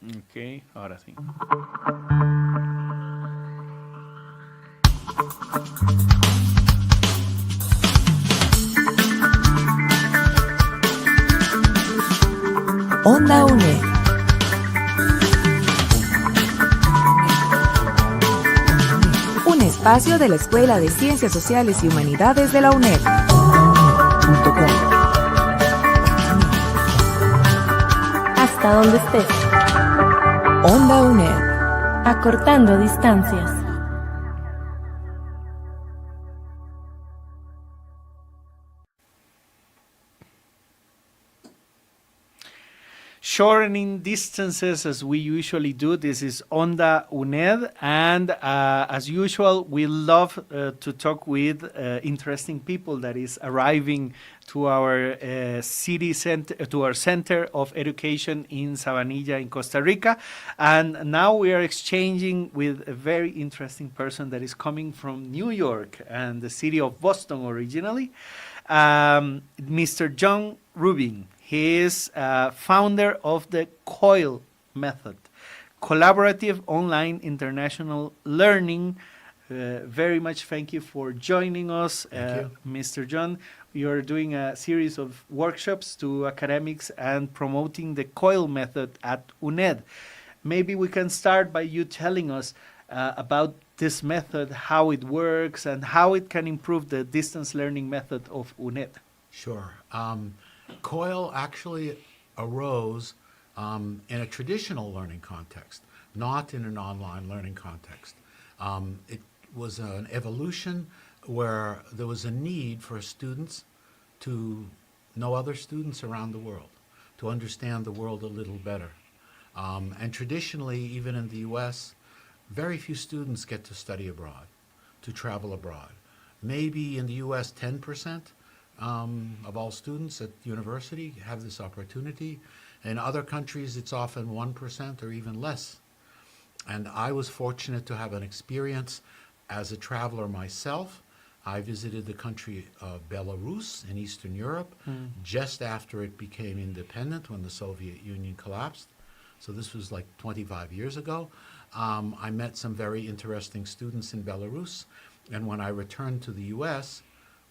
Ok, ahora sí. Onda UNED. Un espacio de la Escuela de Ciencias Sociales y Humanidades de la UNED. Hasta donde estés. Onda UNED. Acortando distancias. Shortening distances as we usually do. This is Onda UNED, and as usual, we love to talk with interesting people that is arriving to our city center, to our Center of Education in Sabanilla in Costa Rica. And now we are exchanging with a very interesting person that is coming from New York and the city of Boston originally, Mr. John Rubin. He is founder of the COIL method, Collaborative Online International Learning. Very much thank you for joining us, Mr. John. You're doing a series of workshops to academics and promoting the COIL method at UNED. Maybe we can start by you telling us about this method, how it works, and how it can improve the distance learning method of UNED. Sure. COIL actually arose in a traditional learning context, not in an online learning context. It was an evolution where there was a need for students to know other students around the world, to understand the world a little better. And traditionally, even in the US, very few students get to study abroad, to travel abroad. Maybe in the US, 10% of all students at university have this opportunity. In other countries, it's often 1% or even less. And I was fortunate to have an experience as a traveler myself. I visited the country of Belarus in Eastern Europe just after it became independent when the Soviet Union collapsed. So this was like 25 years ago. I met some very interesting students in Belarus. And when I returned to the US,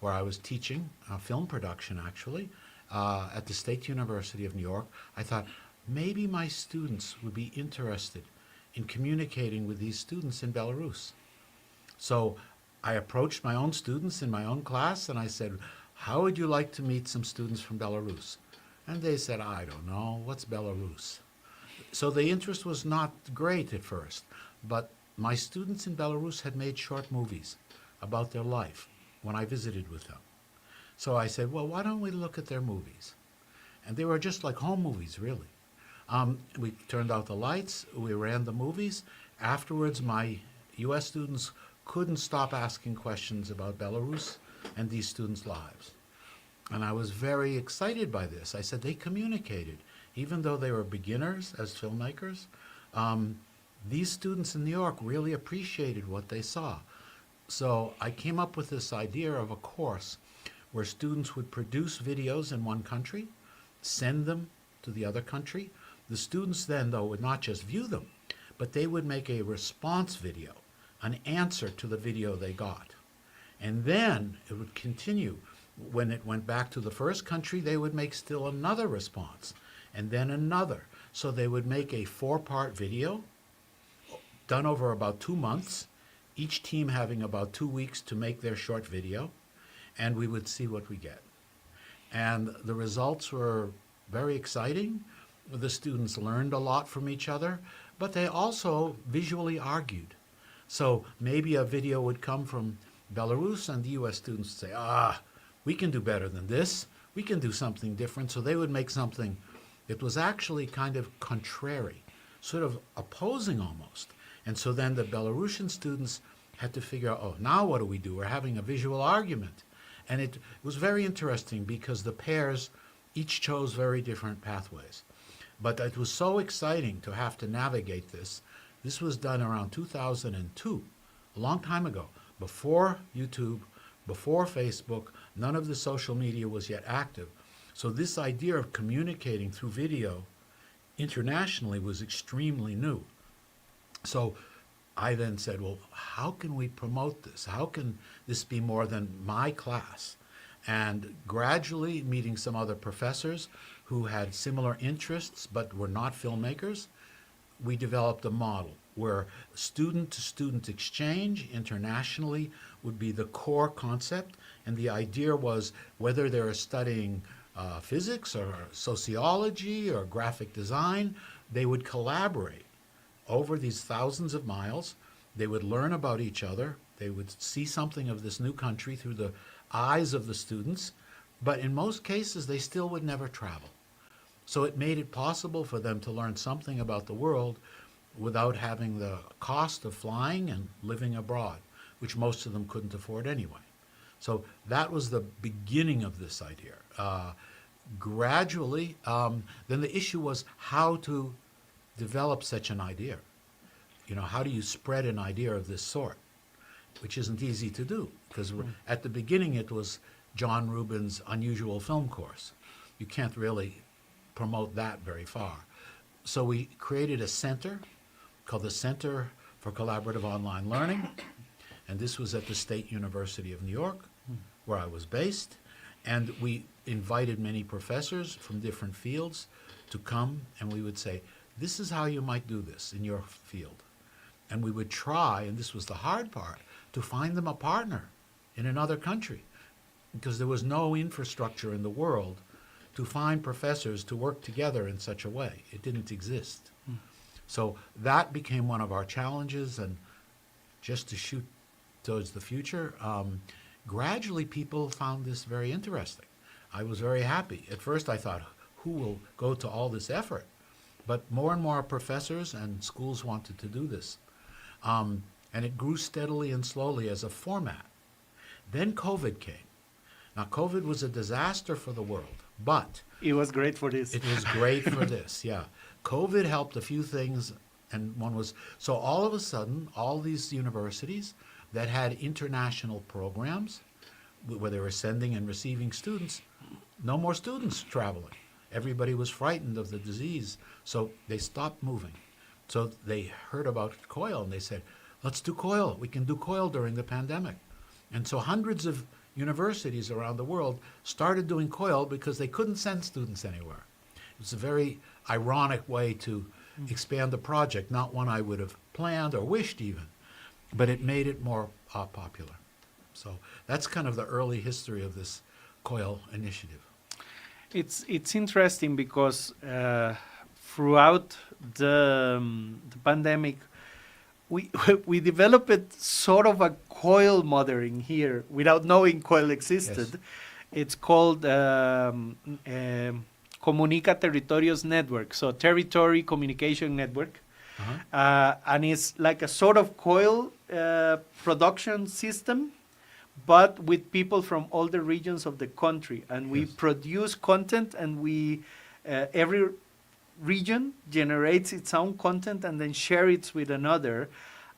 where I was teaching film production actually, at the State University of New York, I thought maybe my students would be interested in communicating with these students in Belarus. So I approached my own students in my own class and I said, how would you like to meet some students from Belarus? And they said, I don't know, what's Belarus? So the interest was not great at first, but my students in Belarus had made short movies about their life when I visited with them. So I said, well, why don't we look at their movies? And they were just like home movies, really. We turned out the lights, we ran the movies. Afterwards, my US students couldn't stop asking questions about Belarus and these students' lives. And I was very excited by this. I said they communicated. Even though they were beginners as filmmakers, these students in New York really appreciated what they saw. So I came up with this idea of a course where students would produce videos in one country, send them to the other country. The students then, though, would not just view them, but they would make a response video, an answer to the video they got. And then it would continue. When it went back to the first country, they would make still another response, and then another. So they would make a 4-part video done over about 2 months, each team having about 2 weeks to make their short video, and we would see what we get. And the results were very exciting. The students learned a lot from each other, but they also visually argued. So maybe a video would come from Belarus and the US students would say, we can do better than this. We can do something different. So they would make something that was actually kind of contrary, sort of opposing almost. And so then the Belarusian students had to figure out, now what do we do? We're having a visual argument. And it was very interesting because the pairs each chose very different pathways. But it was so exciting to have to navigate this. This was done around 2002, a long time ago, before YouTube, before Facebook. None of the social media was yet active. So this idea of communicating through video internationally was extremely new. So I then said, well, how can we promote this? How can this be more than my class? And gradually meeting some other professors who had similar interests but were not filmmakers, we developed a model where student-to-student exchange internationally would be the core concept. And the idea was whether they were studying physics or sociology or graphic design, they would collaborate over these thousands of miles. They would learn about each other. They would see something of this new country through the eyes of the students. But in most cases, they still would never travel. So it made it possible for them to learn something about the world without having the cost of flying and living abroad, which most of them couldn't afford anyway. So that was the beginning of this idea. Gradually, then the issue was how to develop such an idea. You know, how do you spread an idea of this sort, which isn't easy to do, because at the beginning it was John Rubin's unusual film course. You can't really promote that very far. So we created a center called the Center for Collaborative Online Learning, and this was at the State University of New York, where I was based, and we invited many professors from different fields to come, and we would say, this is how you might do this in your field. And we would try, and this was the hard part, to find them a partner in another country, because there was no infrastructure in the world to find professors to work together in such a way. It didn't exist. So that became one of our challenges, and just to shoot towards the future, gradually people found this very interesting. I was very happy. At first I thought, who will go to all this effort? But more and more professors and schools wanted to do this. And it grew steadily and slowly as a format. Then COVID came. Now, COVID was a disaster for the world, but It was great for this. it was great for this, yeah. COVID helped a few things, and one was, so all of a sudden, all these universities that had international programs, where they were sending and receiving students, no more students traveling. Everybody was frightened of the disease, so they stopped moving. So they heard about COIL, and they said, let's do COIL. We can do COIL during the pandemic. And so hundreds of universities around the world started doing COIL because they couldn't send students anywhere. It was a very ironic way to expand the project, not one I would have planned or wished even, but it made it more popular. So that's kind of the early history of this COIL initiative. It's interesting because throughout the pandemic, we developed sort of a COIL mothering here without knowing COIL existed. Yes. It's called Comunica Territorios Network, so Territory Communication Network. And it's like a sort of COIL production system, but with people from all the regions of the country. And we Yes. produce content, and we every region generates its own content and then share it with another.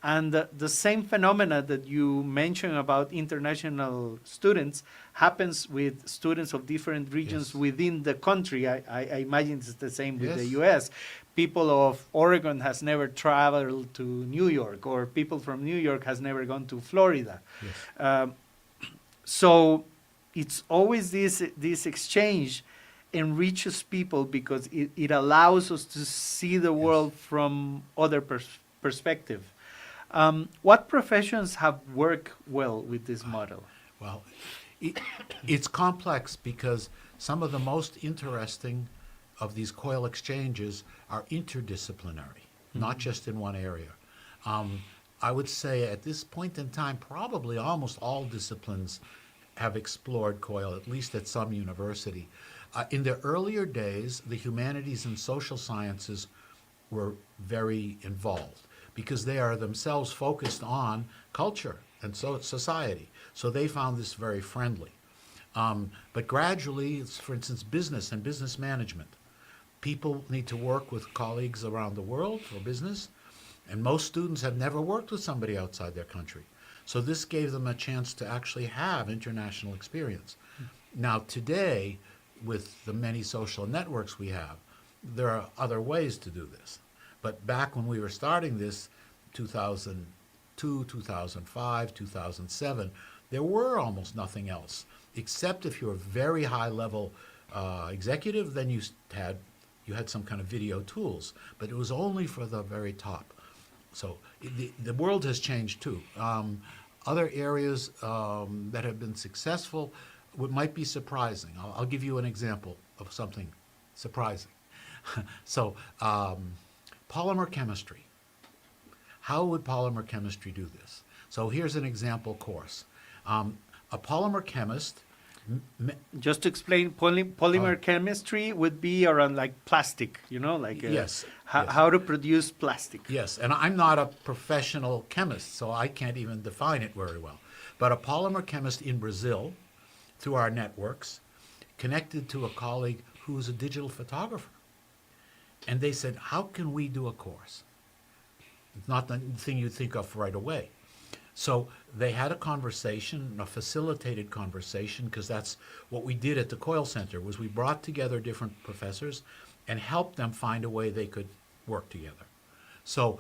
And the same phenomena that you mentioned about international students happens with students of different regions Yes. within the country. I imagine it's the same with the Yes. US. People of Oregon has never traveled to New York, or people from New York has never gone to Florida. Yes. So it's always this exchange enriches people because it allows us to see the world from other perspective. What professions have worked well with this model? Well, it's complex because some of the most interesting of these COIL exchanges are interdisciplinary, not just in one area. I would say at this point in time, probably almost all disciplines have explored COIL, at least at some university. In the earlier days, the humanities and social sciences were very involved because they are themselves focused on culture and society. So they found this very friendly. But gradually, it's, for instance, business and business management. People need to work with colleagues around the world for business, and most students have never worked with somebody outside their country. So this gave them a chance to actually have international experience. Now today, with the many social networks we have, there are other ways to do this. But back when we were starting this, 2002, 2005, 2007, there were almost nothing else, except if you're a very high-level executive, then you had some kind of video tools, but it was only for the very top. So the world has changed too. Other areas that have been successful might be surprising. I'll give you an example of something surprising. So polymer chemistry. How would polymer chemistry do this? So here's an example course. A polymer chemist. Just to explain, polymer chemistry would be around like plastic, like Yes, yes. How to produce plastic. Yes, and I'm not a professional chemist, so I can't even define it very well. But a polymer chemist in Brazil, through our networks, connected to a colleague who's a digital photographer. And they said, how can we do a course? It's not the thing you think of right away. So they had a conversation, a facilitated conversation, because that's what we did at the COIL Center, was we brought together different professors and helped them find a way they could work together. So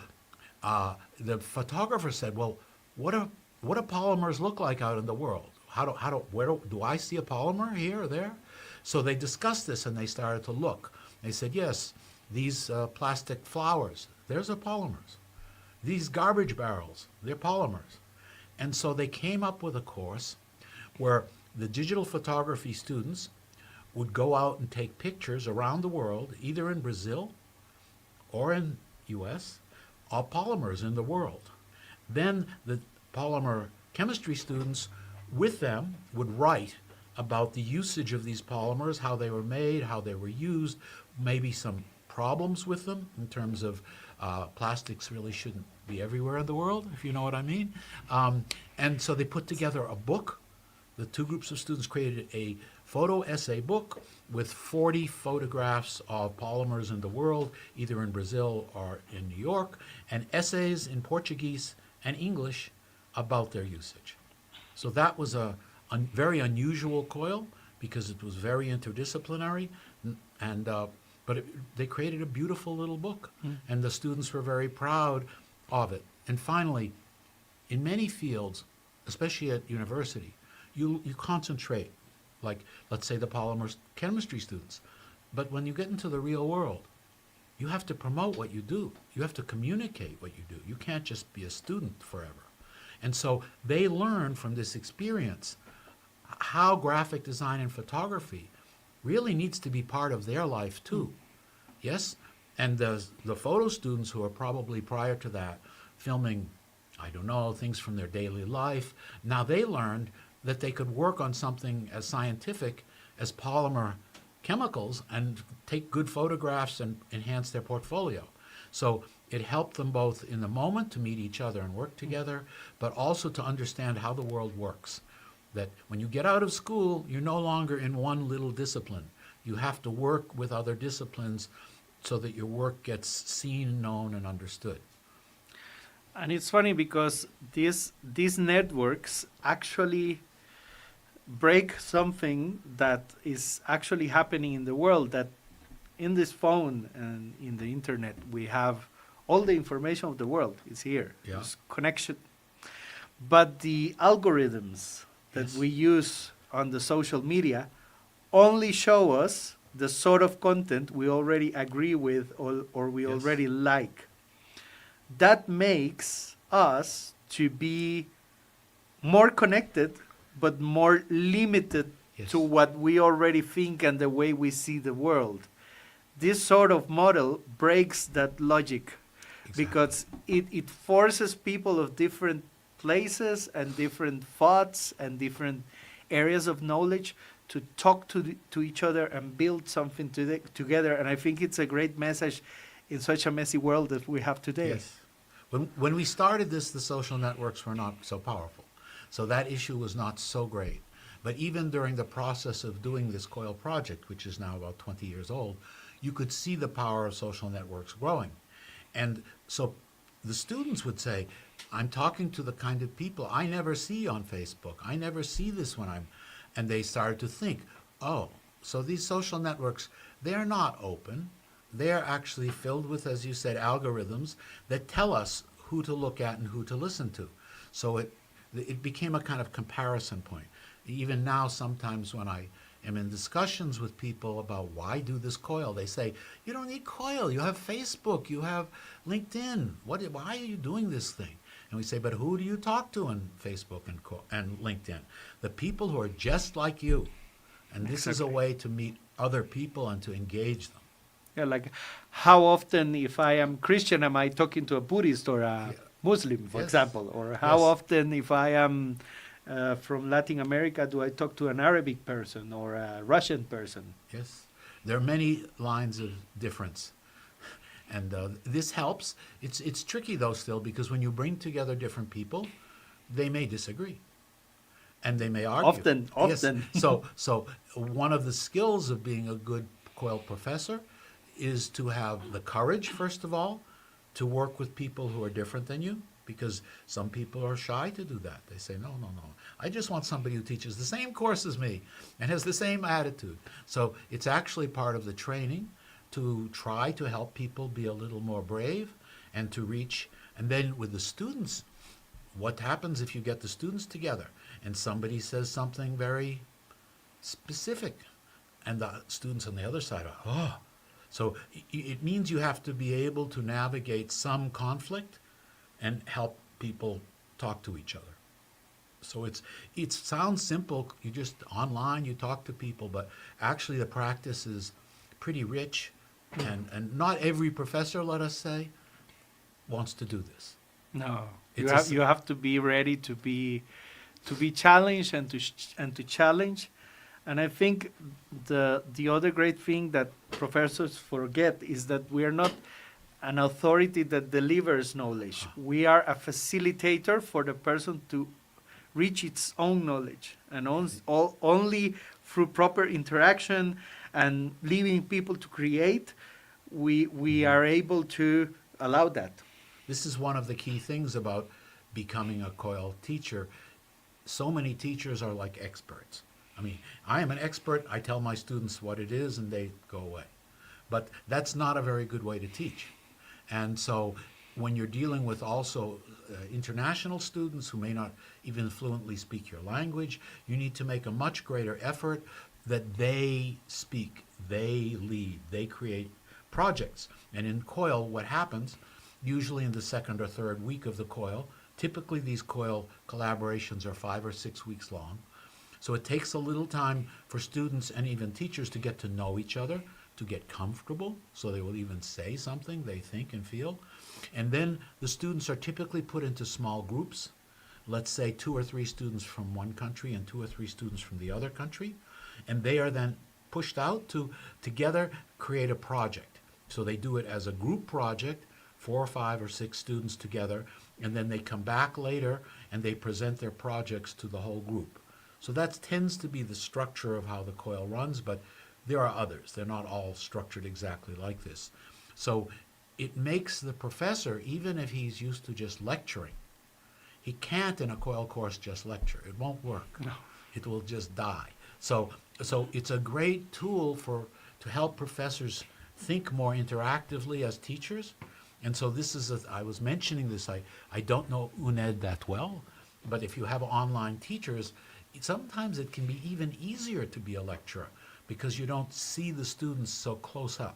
the photographer said, well, what do polymers look like out in the world? Where do I see a polymer here or there? So they discussed this and they started to look. They said, yes, these plastic flowers, there's polymers. These garbage barrels, they're polymers. And so they came up with a course where the digital photography students would go out and take pictures around the world, either in Brazil or in US, of polymers in the world. Then the polymer chemistry students with them would write about the usage of these polymers, how they were made, how they were used, maybe some problems with them in terms of plastics really shouldn't be everywhere in the world, if you know what I mean. And so they put together a book. The two groups of students created a photo essay book with 40 photographs of polymers in the world, either in Brazil or in New York, and essays in Portuguese and English about their usage. So that was a very unusual COIL because it was very interdisciplinary, but they created a beautiful little book, and the students were very proud of it. And finally, in many fields, especially at university, you concentrate, like let's say the polymer chemistry students. But when you get into the real world, you have to promote what you do. You have to communicate what you do. You can't just be a student forever. And so they learn from this experience how graphic design and photography really needs to be part of their life too. Yes? And the photo students who are probably prior to that filming, I don't know, things from their daily life, now they learned that they could work on something as scientific as polymer chemicals and take good photographs and enhance their portfolio. So it helped them both in the moment to meet each other and work together, but also to understand how the world works. That when you get out of school, you're no longer in one little discipline. You have to work with other disciplines so that your work gets seen, known, and understood. And it's funny because these networks actually break something that is actually happening in the world, that in this phone and in the internet we have all the information of the world is here. Yeah. It's connection. But the algorithms that we use on the social media only show us the sort of content we already agree with or we already like. That makes us to be more connected but more limited to what we already think and the way we see the world. This sort of model breaks that logic because it forces people of different places and different thoughts and different areas of knowledge to talk to each other and build something together. And I think it's a great message in such a messy world that we have today. Yes. When we started this, the social networks were not so powerful. So that issue was not so great. But even during the process of doing this COIL project, which is now about 20 years old, you could see the power of social networks growing. And so the students would say, I'm talking to the kind of people I never see on Facebook. I never see this when I'm... And they started to think, oh, so these social networks, they're not open. they're actually filled with, as you said, algorithms that tell us who to look at and who to listen to. So it became a kind of comparison point. Even now, sometimes when I am in discussions with people about why do this COIL, they say, you don't need COIL, you have Facebook, you have LinkedIn, why are you doing this thing? And we say, but who do you talk to on Facebook and LinkedIn? The people who are just like you. And this is a way to meet other people and to engage them. Yeah, like how often, if I am Christian, am I talking to a Buddhist or a Muslim, for Yes. example? Or how Yes. often, if I am from Latin America, do I talk to an Arabic person or a Russian person? Yes, there are many lines of difference, and this helps. It's tricky though still, because when you bring together different people, they may disagree, and they may argue. Often. Yes. So one of the skills of being a good COIL professor is to have the courage, first of all, to work with people who are different than you, because some people are shy to do that. They say, no, I just want somebody who teaches the same course as me and has the same attitude. So it's actually part of the training to try to help people be a little more brave and to reach. And then with the students, what happens if you get the students together and somebody says something very specific and the students on the other side are, oh. So it means you have to be able to navigate some conflict and help people talk to each other. So it sounds simple. You just online, you talk to people, but actually the practice is pretty rich, and not every professor, let us say, wants to do this. No, It's you have to be ready to be challenged and to challenge. And I think the other great thing that professors forget is that we are not an authority that delivers knowledge. We are a facilitator for the person to reach its own knowledge, and only through proper interaction and leaving people to create, we are able to allow that. This is one of the key things about becoming a COIL teacher. So many teachers are like experts. I mean, I am an expert, I tell my students what it is and they go away. But that's not a very good way to teach. And so when you're dealing with also international students who may not even fluently speak your language, you need to make a much greater effort that they speak, they lead, they create projects. And in COIL, what happens, usually in the second or third week of the COIL, typically these COIL collaborations are 5 or 6 weeks long. So it takes a little time for students and even teachers to get to know each other, to get comfortable, so they will even say something they think and feel. And then the students are typically put into small groups, let's say 2 or 3 students from one country and 2 or 3 students from the other country, and they are then pushed out to together create a project. So they do it as a group project, 4 or 5 or 6 students together, and then they come back later and they present their projects to the whole group. So that tends to be the structure of how the COIL runs, but there are others. They're not all structured exactly like this. So it makes the professor, even if he's used to just lecturing, he can't in a COIL course just lecture. It won't work. No. It will just die. So it's a great tool to help professors think more interactively as teachers. And so this is, I was mentioning this, I don't know UNED that well, but if you have online teachers, sometimes it can be even easier to be a lecturer because you don't see the students so close up.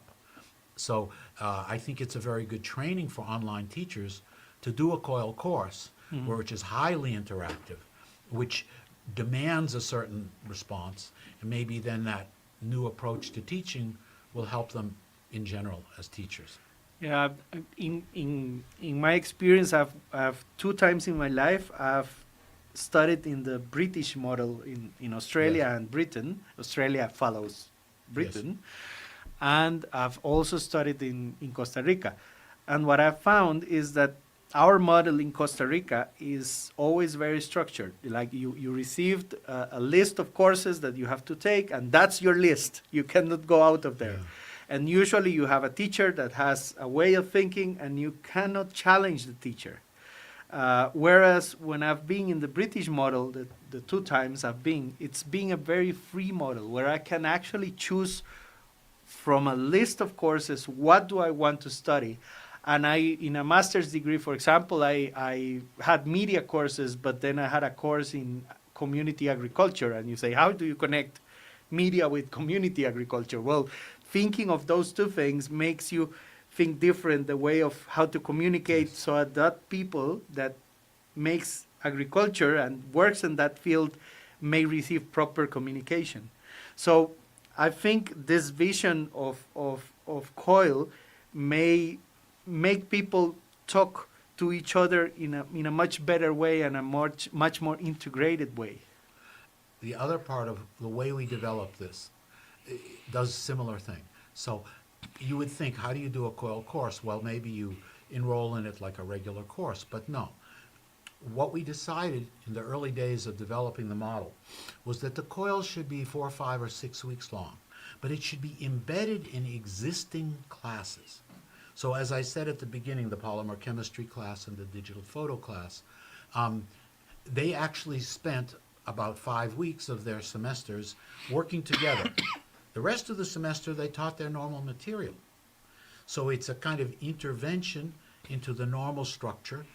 So I think it's a very good training for online teachers to do a COIL course, which is highly interactive, which demands a certain response, and maybe then that new approach to teaching will help them in general as teachers. Yeah, in my experience, I've 2 times in my life I've studied in the British model in Australia Yes. and Britain. Australia follows Britain. And I've also studied in Costa Rica. And what I've found is that our model in Costa Rica is always very structured. Like you received a list of courses that you have to take, and that's your list. You cannot go out of there. Yeah. And usually you have a teacher that has a way of thinking, and you cannot challenge the teacher. Whereas when I've been in the British model, the 2 times I've been, it's been a very free model where I can actually choose from a list of courses, what do I want to study? And in a master's degree, for example, I had media courses, but then I had a course in community agriculture. And you say, how do you connect media with community agriculture? Well, thinking of those two things makes you think different, the way of how to communicate, so that people that makes agriculture and works in that field may receive proper communication. So I think this vision of COIL may make people talk to each other in a much better way and a much more integrated way. The other part of the way we develop this does a similar thing. So you would think, how do you do a COIL course? Well, maybe you enroll in it like a regular course, but no. What we decided in the early days of developing the model was that the COIL should be 4, 5, or 6 weeks long, but it should be embedded in existing classes. So as I said at the beginning, the polymer chemistry class and the digital photo class, they actually spent about 5 weeks of their semesters working together. The rest of the semester, they taught their normal material. So it's a kind of intervention into the normal structure.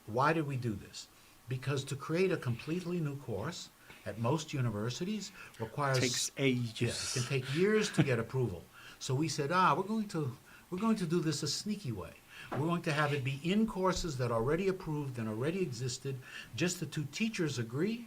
Why did we do this? Because to create a completely new course at most universities requires... Takes ages. Yes, it can take years to get approval. So we said, we're going to do this a sneaky way. We're going to have it be in courses that are already approved and already existed. Just the two teachers agree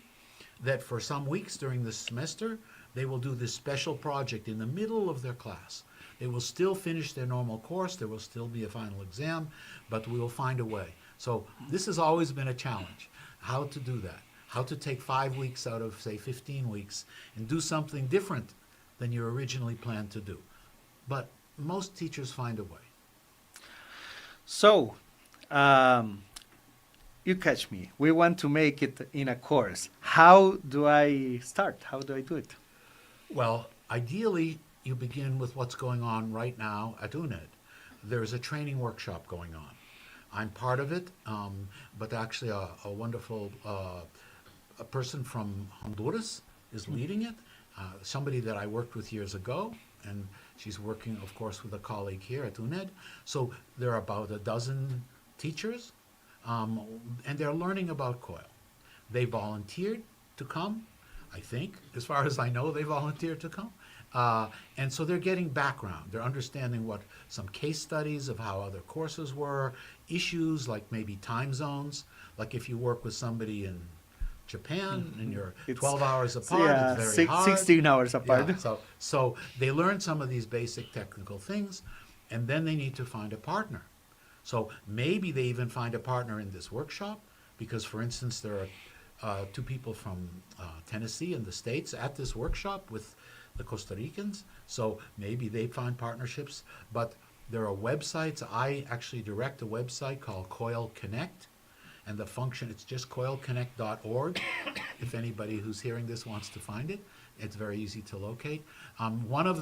that for some weeks during the semester, they will do this special project in the middle of their class. They will still finish their normal course. There will still be a final exam, but we will find a way. So this has always been a challenge, how to do that, how to take 5 weeks out of, say, 15 weeks and do something different than you originally planned to do. But most teachers find a way. So, you catch me. We want to make it in a course. How do I start? How do I do it? Well, ideally, you begin with what's going on right now at UNED. There's a training workshop going on. I'm part of it, but actually a wonderful a person from Honduras is leading it, somebody that I worked with years ago, and she's working, of course, with a colleague here at UNED. So there are about a dozen teachers, and they're learning about COIL. They volunteered to come, I think. As far as I know, they volunteered to come. And so they're getting background. They're understanding what some case studies of how other courses were, issues like maybe time zones, like if you work with somebody in Japan and you're 12 hours apart, it's very hard. 16 hours apart. Yeah, so they learn some of these basic technical things, and then they need to find a partner. So maybe they even find a partner in this workshop, because, for instance, there are 2 people from Tennessee in the States at this workshop with the Costa Ricans, so maybe they find partnerships. But there are websites. I actually direct a website called COIL Connect, and the function, it's just coilconnect.org. If anybody who's hearing this wants to find it, it's very easy to locate. One of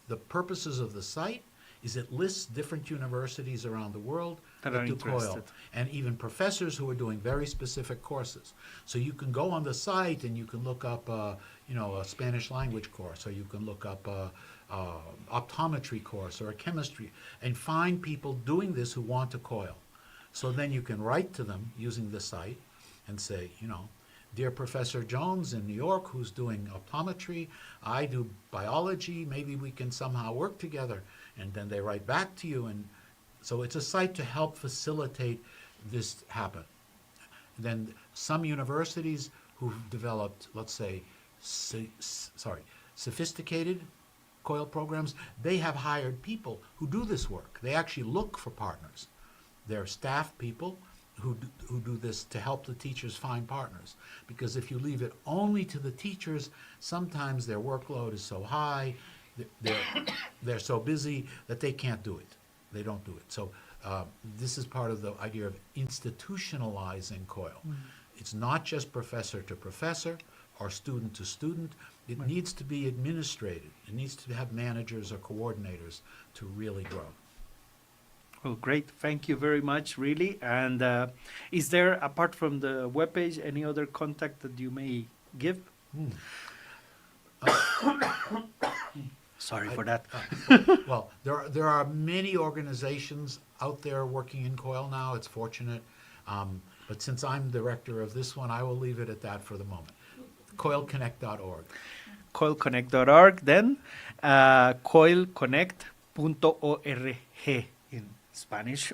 the purposes of the site is it lists different universities around the world that do COIL, and even professors who are doing very specific courses. So you can go on the site and you can look up a Spanish language course, or you can look up a optometry course or a chemistry, and find people doing this who want to COIL. So then you can write to them using the site and say, dear Professor Jones in New York, who's doing optometry, I do biology, maybe we can somehow work together. And then they write back to you. And so it's a site to help facilitate this happen. Then some universities who've developed, let's say, sophisticated COIL programs, they have hired people who do this work. They actually look for partners. They're staff people who do this to help the teachers find partners. Because if you leave it only to the teachers, sometimes their workload is so high, they're so busy that they can't do it. They don't do it. So this is part of the idea of institutionalizing COIL. It's not just professor to professor or student to student. It needs to be administrated. It needs to have managers or coordinators to really grow. Well, great. Thank you very much, really. And is there, apart from the webpage, any other contact that you may give? Sorry for that. Well, there are many organizations out there working in COIL now. It's fortunate. But since I'm director of this one, I will leave it at that for the moment. COILconnect.org. COILconnect.org, then COILconnect.org in Spanish.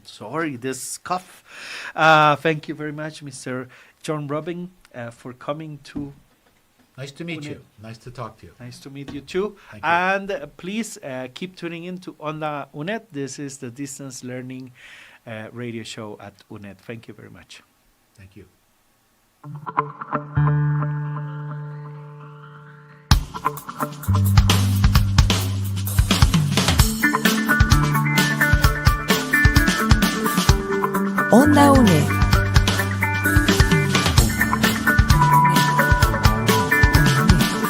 Sorry, this cough. Thank you very much, Mr. John Robin, for coming to. Nice to meet you. Nice to talk to you. Nice to meet you too. Thank you. And please keep tuning in to Onda UNED. This is the distance learning radio show at UNED. Thank you very much. Thank you. Onda UNED.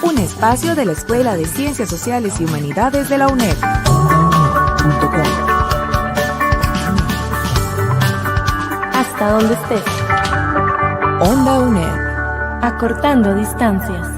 Un espacio de la Escuela de Ciencias Sociales y Humanidades de la UNED. Hasta donde estés. Onda UNED. Acortando distancias.